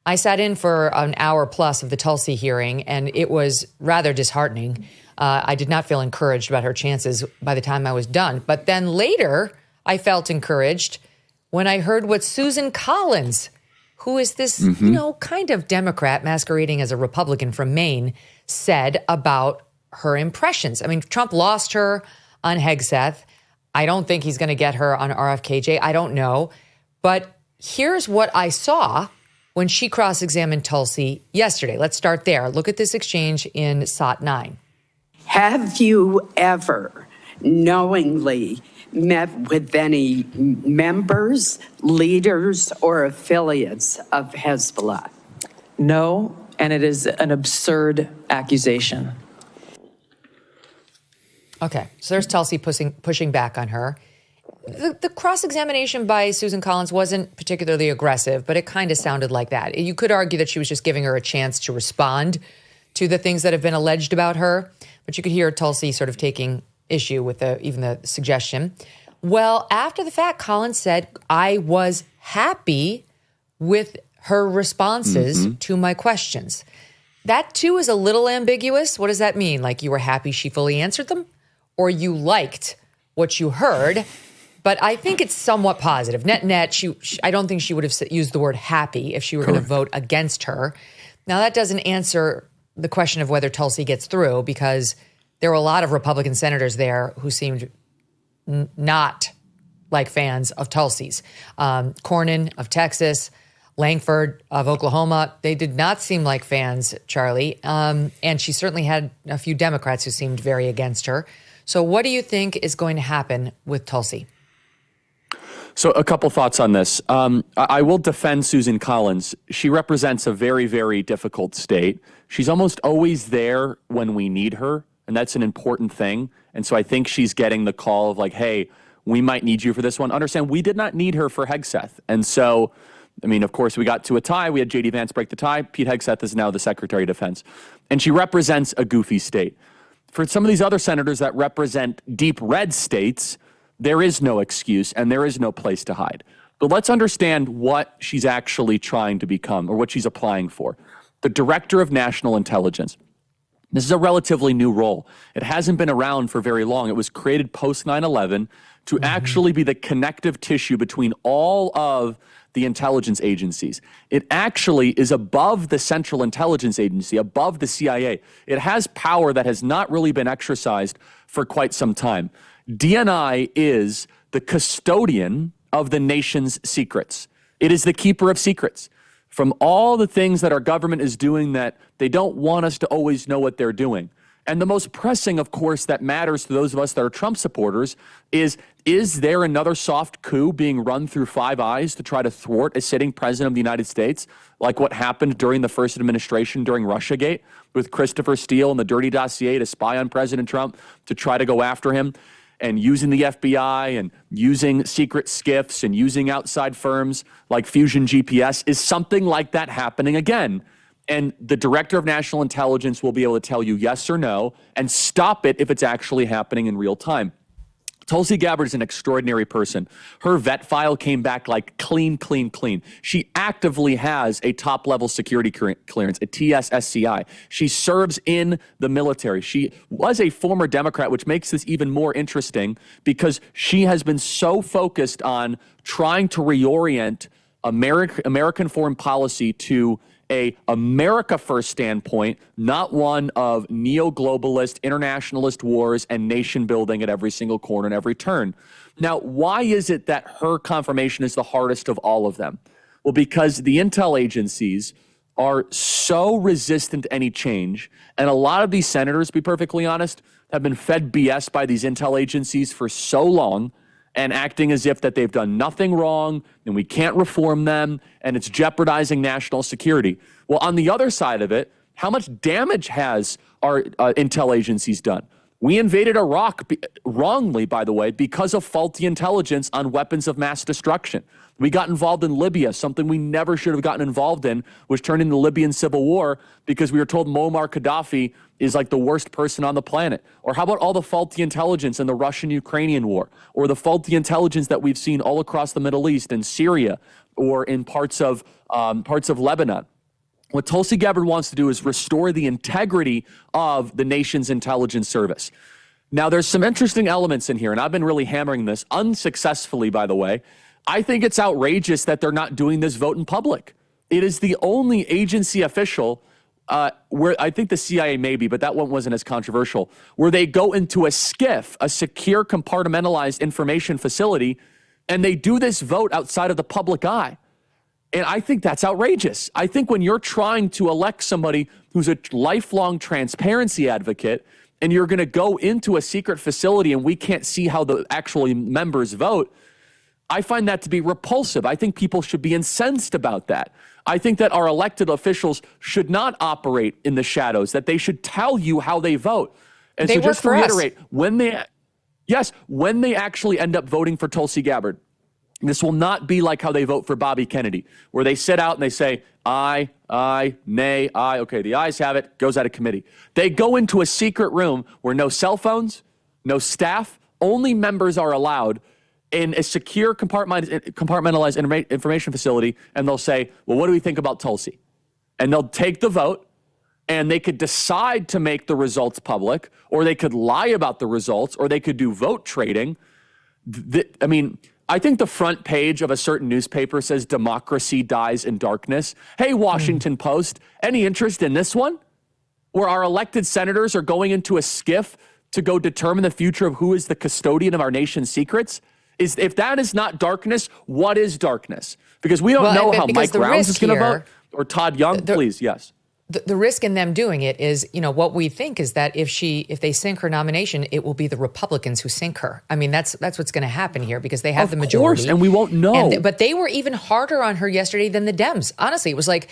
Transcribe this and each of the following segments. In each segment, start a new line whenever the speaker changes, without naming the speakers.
I sat in for an hour plus of the Tulsi hearing, and it was rather disheartening. I did not feel encouraged about her chances by the time I was done. But then later, I felt encouraged when I heard what Susan Collins, who is this, kind of Democrat masquerading as a Republican from Maine, said about her impressions. I mean, Trump lost her on Hegseth. I don't think he's going to get her on RFKJ. I don't know. But here's what I saw when she cross-examined Tulsi yesterday. Let's start there. Look at this exchange in SOT 9.
Have you ever knowingly met with any members, leaders, or affiliates of Hezbollah?
No, and it is an absurd accusation.
Okay, so there's Tulsi pushing back on her. The cross-examination by Susan Collins wasn't particularly aggressive, but it kind of sounded like that. You could argue that she was just giving her a chance to respond to the things that have been alleged about her, but you could hear Tulsi sort of taking issue with even the suggestion. Well, after the fact, Collins said, I was happy with her responses to my questions. That, too, is a little ambiguous. What does that mean? Like you were happy she fully answered them? Or you liked what you heard? But I think it's somewhat positive. Net, I don't think she would have used the word happy if she were going to vote against her. Now, that doesn't answer the question of whether Tulsi gets through, because there were a lot of Republican senators there who seemed not like fans of Tulsi's. Cornyn of Texas, Langford of Oklahoma, they did not seem like fans, Charlie. And she certainly had a few Democrats who seemed very against her. So what do you think is going to happen with Tulsi?
So a couple thoughts on this. I will defend Susan Collins. She represents a very, very difficult state. She's almost always there when we need her, and that's an important thing. And so I think she's getting the call of like, hey, we might need you for this one. Understand, we did not need her for Hegseth. And so, I mean, of course, we got to a tie. We had J.D. Vance break the tie. Pete Hegseth is now the Secretary of Defense. And she represents a goofy state. For some of these other senators that represent deep red states, there is no excuse and there is no place to hide. But let's understand what she's actually trying to become or what she's applying for. The Director of National Intelligence. This is a relatively new role. It hasn't been around for very long. It was created post 9/11 to actually be the connective tissue between all of the intelligence agencies. It actually is above the Central Intelligence Agency, above the CIA. It has power that has not really been exercised for quite some time. DNI is the custodian of the nation's secrets. It is the keeper of secrets. From all the things that our government is doing that they don't want us to always know what they're doing. And the most pressing, of course, that matters to those of us that are Trump supporters is there another soft coup being run through Five Eyes to try to thwart a sitting president of the United States, like what happened during the first administration during Russiagate with Christopher Steele and the dirty dossier to spy on President Trump to try to go after him? And using the FBI and using secret skiffs and using outside firms like Fusion GPS, is something like that happening again? And the Director of National Intelligence will be able to tell you yes or no and stop it if it's actually happening in real time. Tulsi Gabbard is an extraordinary person. Her vet file came back like clean. She actively has a top-level security clearance, a TSSCI. She serves in the military. She was a former Democrat, which makes this even more interesting because she has been so focused on trying to reorient American foreign policy to a America first standpoint, not one of neo-globalist, internationalist wars and nation building at every single corner and every turn. Now, why is it that her confirmation is the hardest of all of them? Well, because the intel agencies are so resistant to any change, and a lot of these senators, to be perfectly honest, have been fed BS by these intel agencies for so long and acting as if that they've done nothing wrong and we can't reform them and it's jeopardizing national security. Well, on the other side of it, how much damage has our intel agencies done? We invaded Iraq wrongly, by the way, because of faulty intelligence on weapons of mass destruction. We got involved in Libya, something we never should have gotten involved in, which turned into the Libyan civil war because we were told Muammar Gaddafi is like the worst person on the planet. Or how about all the faulty intelligence in the Russian-Ukrainian war, or the faulty intelligence that we've seen all across the Middle East and Syria, or in parts of Lebanon? What Tulsi Gabbard wants to do is restore the integrity of the nation's intelligence service. Now, there's some interesting elements in here, and I've been really hammering this unsuccessfully, by the way. I think it's outrageous that they're not doing this vote in public. It is the only agency official where I think the CIA maybe, but that one wasn't as controversial, where they go into a SCIF, a secure compartmentalized information facility, and they do this vote outside of the public eye. And I think that's outrageous. I think when you're trying to elect somebody who's a lifelong transparency advocate and you're going to go into a secret facility and we can't see how the actual members vote, I find that to be repulsive. I think people should be incensed about that. I think that our elected officials should not operate in the shadows, that they should tell you how they vote. And so just to reiterate, when they actually end up voting for Tulsi Gabbard, this will not be like how they vote for Bobby Kennedy, where they sit out and they say, aye, nay, aye. Okay, the ayes have it, goes out of committee. They go into a secret room where no cell phones, no staff, only members are allowed in a secure compartmentalized information facility, and they'll say, well, what do we think about Tulsi? And they'll take the vote, and they could decide to make the results public, or they could lie about the results, or they could do vote trading. I think the front page of a certain newspaper says democracy dies in darkness. Hey, Washington Post, any interest in this one? Where our elected senators are going into a SCIF to go determine the future of who is the custodian of our nation's secrets? If that is not darkness, what is darkness? Because we don't know how Mike Rounds is going to vote or Todd Young. Please, yes.
The risk in them doing it is, what we think is that if they sink her nomination, it will be the Republicans who sink her. I mean, that's what's going to happen here because they have the majority.
Of course, and we won't know.
But they were even harder on her yesterday than the Dems. Honestly, it was like,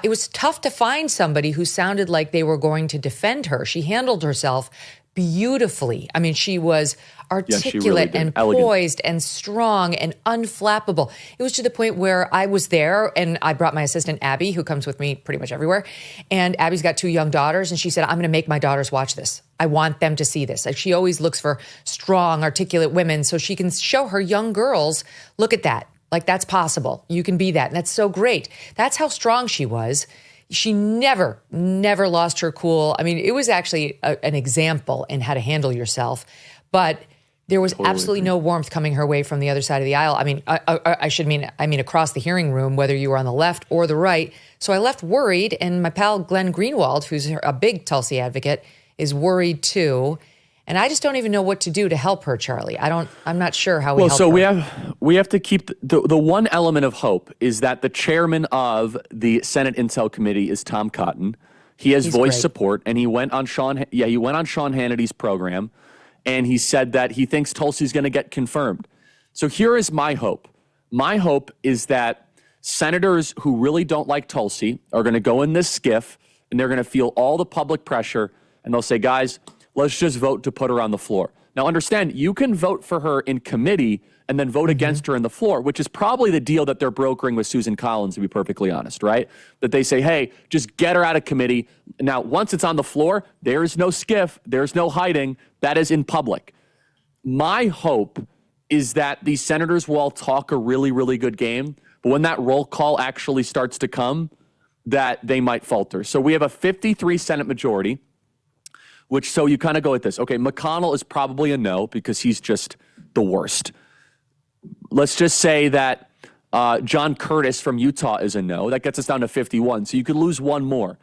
it was tough to find somebody who sounded like they were going to defend her. She handled herself beautifully. I mean, she was articulate and poised and strong and unflappable. It was to the point where I was there and I brought my assistant, Abby, who comes with me pretty much everywhere. And Abby's got 2 young daughters. And she said, I'm going to make my daughters watch this. I want them to see this. Like, she always looks for strong, articulate women so she can show her young girls, look at that. Like, that's possible. You can be that. And that's so great. That's how strong she was. She never lost her cool. I mean, it was actually an example in how to handle yourself, but there was absolutely no warmth coming her way from the other side of the aisle. I mean, I mean across the hearing room, whether you were on the left or the right. So I left worried, and my pal Glenn Greenwald, who's a big Tulsi advocate, is worried too. And I just don't even know what to do to help her, Charlie. I'm not sure how we help her.
Well, so we have to keep the one element of hope is that the chairman of the Senate Intel Committee is Tom Cotton. He has voiced support, and he went on Sean Hannity's program, and he said that he thinks Tulsi's going to get confirmed. So here is my hope. My hope is that senators who really don't like Tulsi are going to go in this SCIF, and they're going to feel all the public pressure, and they'll say, guys, let's just vote to put her on the floor. Now, understand, you can vote for her in committee and then vote against her in the floor, which is probably the deal that they're brokering with Susan Collins, to be perfectly honest, right? That they say, hey, just get her out of committee. Now, once it's on the floor, there is no SCIF, there's no hiding. That is in public. My hope is that these senators will all talk a really, really good game, but when that roll call actually starts to come, that they might falter. So we have a 53 Senate majority. So you kind of go with this. Okay, McConnell is probably a no because he's just the worst. Let's just say that John Curtis from Utah is a no. That gets us down to 51. So you could lose one more.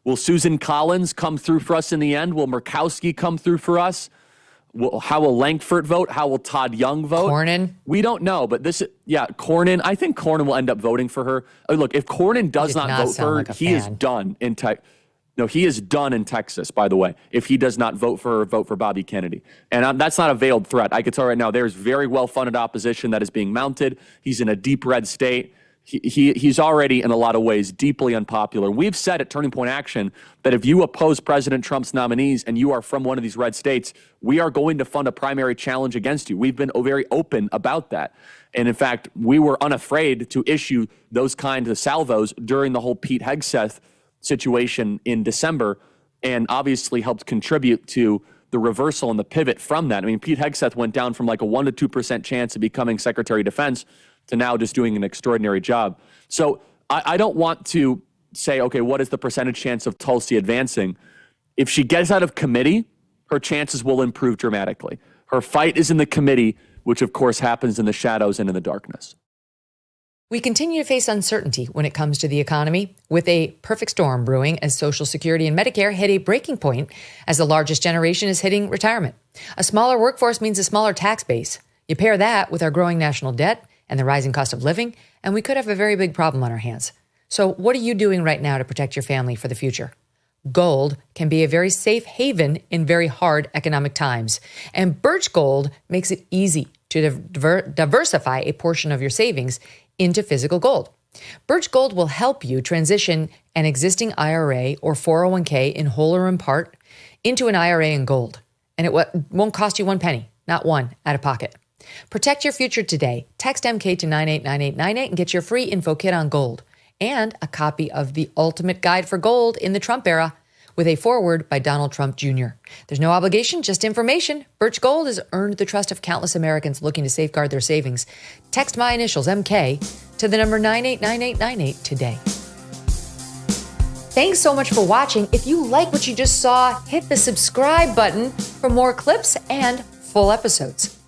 Will Susan Collins come through for us in the end? Will Murkowski come through for us? How will Lankford vote? How will Todd Young vote?
Cornyn?
We don't know, but Cornyn. I think Cornyn will end up voting for her. Look, if Cornyn does not vote for her, he is done in No, he is done in Texas, by the way, if he does not vote for Bobby Kennedy. And that's not a veiled threat. I can tell right now there's very well-funded opposition that is being mounted. He's in a deep red state. He's already, in a lot of ways, deeply unpopular. We've said at Turning Point Action that if you oppose President Trump's nominees and you are from one of these red states, we are going to fund a primary challenge against you. We've been very open about that. And in fact, we were unafraid to issue those kinds of salvos during the whole Pete Hegseth situation in December, and obviously helped contribute to the reversal and the pivot from that. I mean, Pete Hegseth went down from like a 1% to 2% chance of becoming Secretary of Defense to now just doing an extraordinary job. So I don't want to say, okay, what is the percentage chance of Tulsi advancing? If she gets out of committee, her chances will improve dramatically. Her fight is in the committee, which of course happens in the shadows and in the darkness.
We continue to face uncertainty when it comes to the economy, with a perfect storm brewing as Social Security and Medicare hit a breaking point as the largest generation is hitting retirement. A smaller workforce means a smaller tax base. You pair that with our growing national debt and the rising cost of living, and we could have a very big problem on our hands. So what are you doing right now to protect your family for the future? Gold can be a very safe haven in very hard economic times, and Birch Gold makes it easy to diversify a portion of your savings into physical gold. Birch Gold will help you transition an existing IRA or 401k in whole or in part into an IRA in gold, and it won't cost you one penny, not one, out of pocket. Protect your future today. Text MK to 989898 and get your free info kit on gold and a copy of The Ultimate Guide for Gold in the Trump Era with a foreword by Donald Trump Jr. There's no obligation, just information. Birch Gold has earned the trust of countless Americans looking to safeguard their savings. Text my initials, MK, to the number 989898 today. Thanks so much for watching. If you like what you just saw, hit the subscribe button for more clips and full episodes.